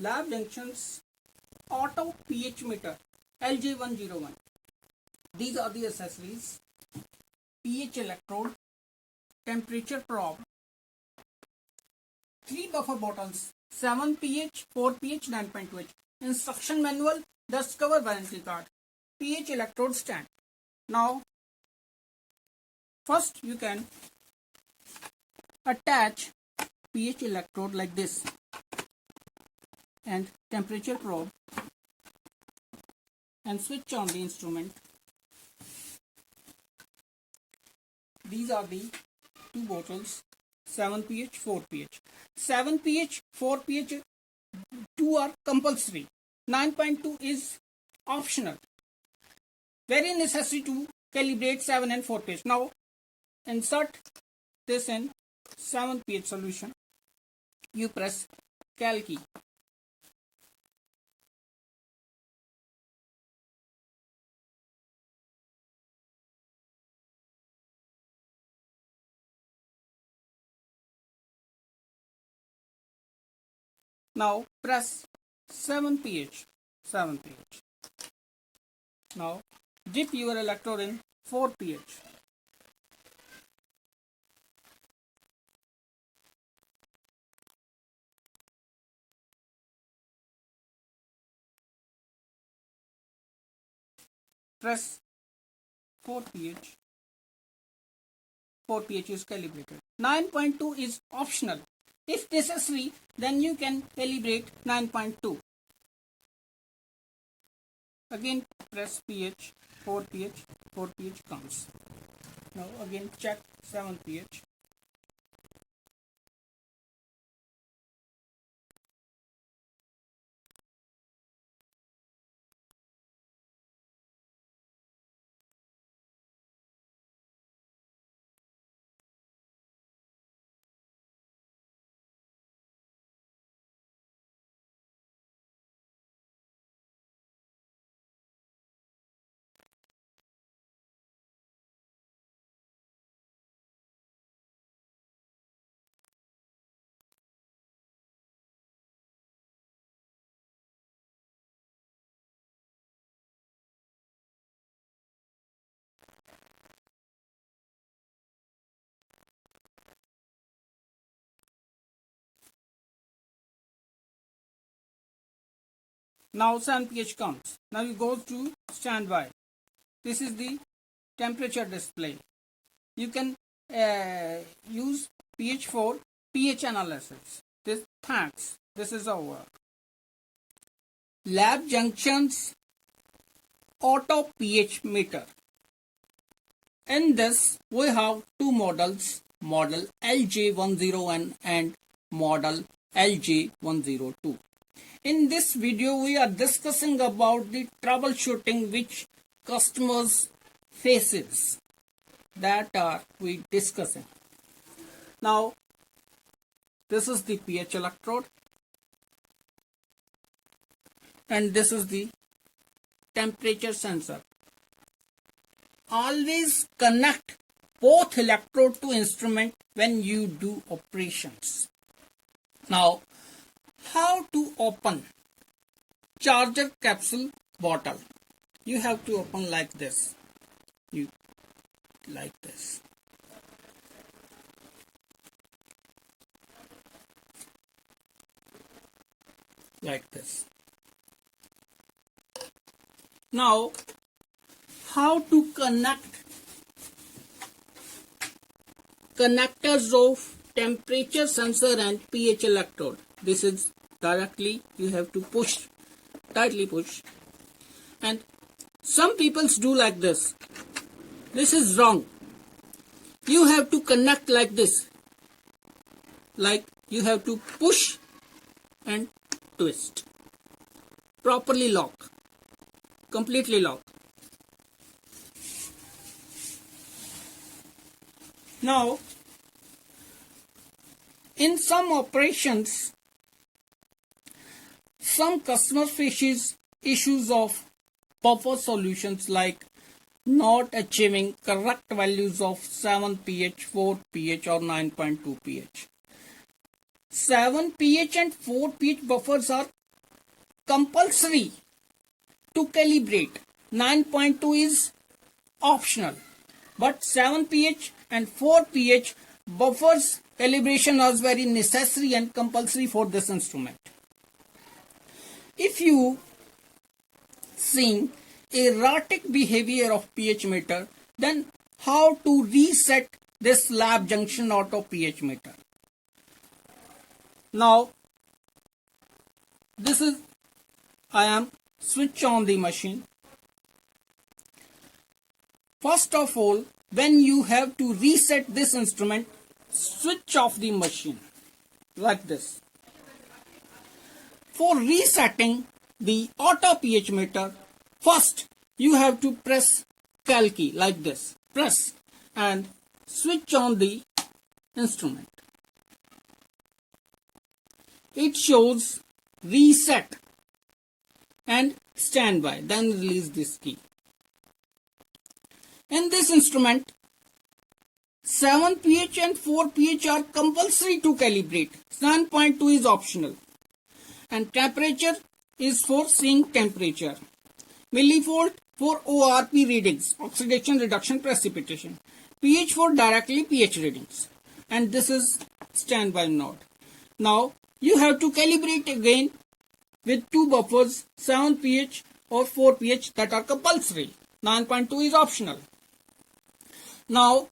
Lab Junctions Auto pH Meter LJ101. These are the accessories: pH electrode, temperature probe, 3 buffer bottles, 7 pH, 4 pH, 9.2 H. Instruction manual, dust cover, warranty card, pH electrode stand. Now, first you can attach pH electrode like this and temperature probe and switch on the instrument. These are the two bottles, 7 pH, 4 pH. 7 pH, 4 pH, 2 are compulsory. 9.2 is optional. Very necessary to calibrate 7 and 4 pH. Now, insert this in 7 pH solution. You press Cal key. Now press 7 pH. 7 pH. Now dip your electrode in 4 pH. Press 4 pH. 4 pH is calibrated. 9.2 is optional. If necessary, then you can calibrate 9.2. Again press pH, 4 pH, 4 pH comes. Now again check 7 pH. Now 7 pH comes. Now you go to standby. This is the temperature display. You can use pH for pH analysis. Thanks. This is over. Lab Junctions Auto pH Meter. In this we have two models, model LJ101 and model LJ102. In this video we are discussing about the troubleshooting which customers faces. That are we discussing. Now this is the pH electrode and this is the temperature sensor. Always connect both electrode to instrument when you do operations. Now how to open charger capsule bottle? You have to open like this. Like this. Like this. Now, how to connect connectors of temperature sensor and pH electrode? This is directly you have to push, tightly push, and some people do like this. This is wrong. You have to connect like this. Like you have to push and twist. Properly lock. Completely lock. Now, in some operations, some customer faces issues of buffer solutions like not achieving correct values of 7 pH, 4 pH or 9.2 pH. 7 pH and 4 pH buffers are compulsory to calibrate. 9.2 is optional, but 7 pH and 4 pH buffers calibration was very necessary and compulsory for this instrument. If you see erratic behavior of pH meter, then how to reset this lab junction auto pH meter? Now this is, I am switch on the machine. First of all, when you have to reset this instrument, switch off the machine like this. For resetting the auto pH meter, first you have to press cal key like this. Press and switch on the instrument. It shows reset and standby, then release this key. In this instrument, 7 pH and 4 pH are compulsory to calibrate. 9.2 is optional. And temperature is for seeing temperature. Millivolt for ORP readings, oxidation, reduction, precipitation. pH for directly pH readings. And this is standby node. Now you have to calibrate again with two buffers, 7 pH or 4 pH, that are compulsory. 9.2 is optional. Now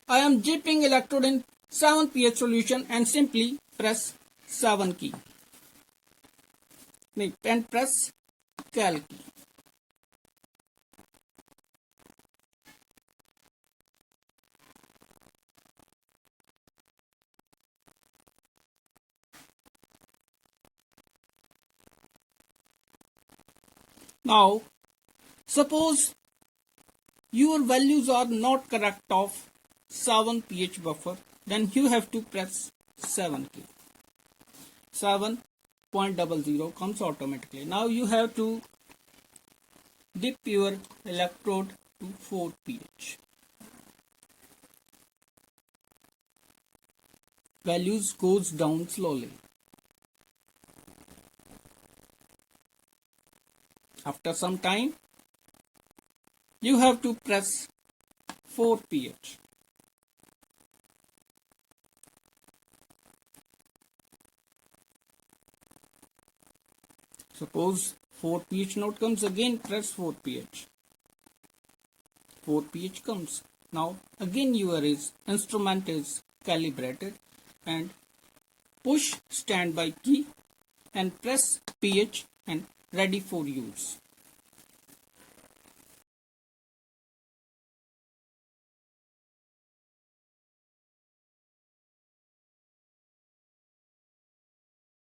I am dipping electrode in 7 pH solution and simply press 7 key. And press cal key. Now suppose your values are not correct of 7 pH buffer, then you have to press 7 key. 7.00 comes automatically. Now you have to dip your electrode to 4 pH. Values goes down slowly. After some time, you have to press 4 pH. Suppose 4 pH node comes, again press 4 pH. 4 pH comes. Now again your instrument is calibrated, and push standby key and press pH and ready for use.